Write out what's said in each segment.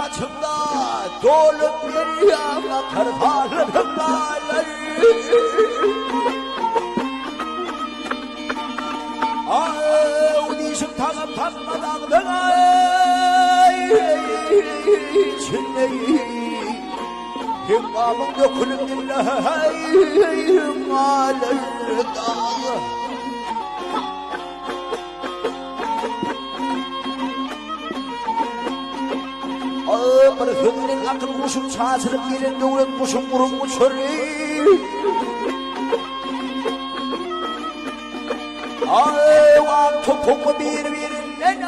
saçımda dolup bir yana kartalım dağlar. O dişim tanım tanımadan içinde himamın dökülüm dinleyim alırda. Bir hüdünün akıl kuşum çağsırıp gelin devlet kuşum burun kuşarı. Vak topumu birbirinden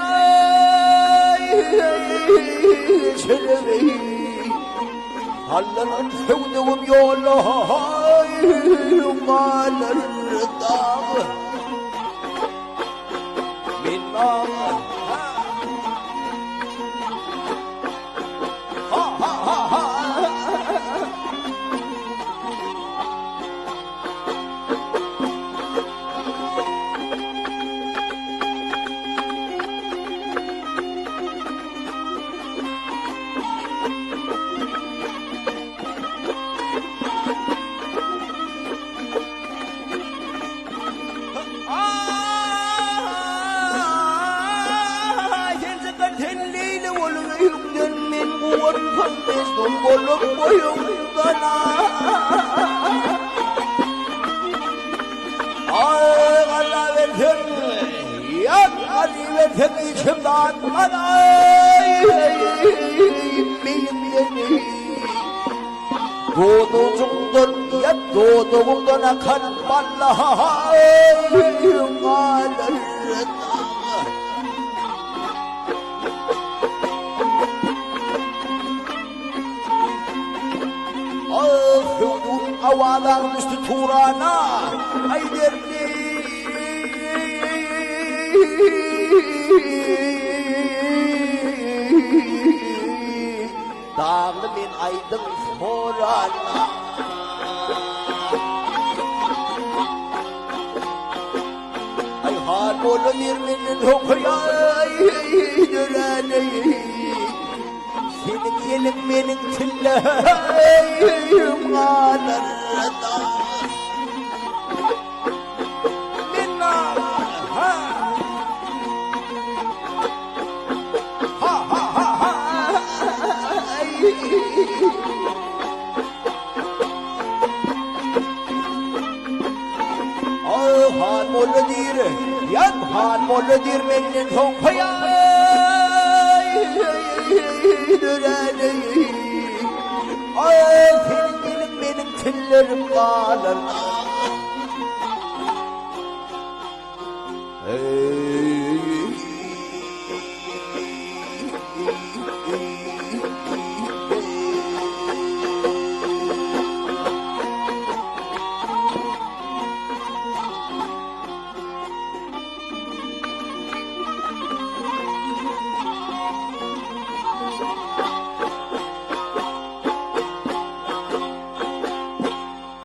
çelemeyi Allah'ın sevdiğim yola yumalarda Minna Bolum boyumdana Ay Allah versin Yak Ali versin içimden bana Benim yeni Doğduğumdan ya doğduğumdan akan vallahi Alırda Avadan üstü Turan'a Ayderli Dağlı min aydın Turan'a Ay hal olur mirminin hokuyay Döreneyi Senin yelim benim tilleyim ağlarında Minna ha Ha ha ha ha Ah han molle dir yan han molle dir menin honkaya Ay senin benim tillerim kalır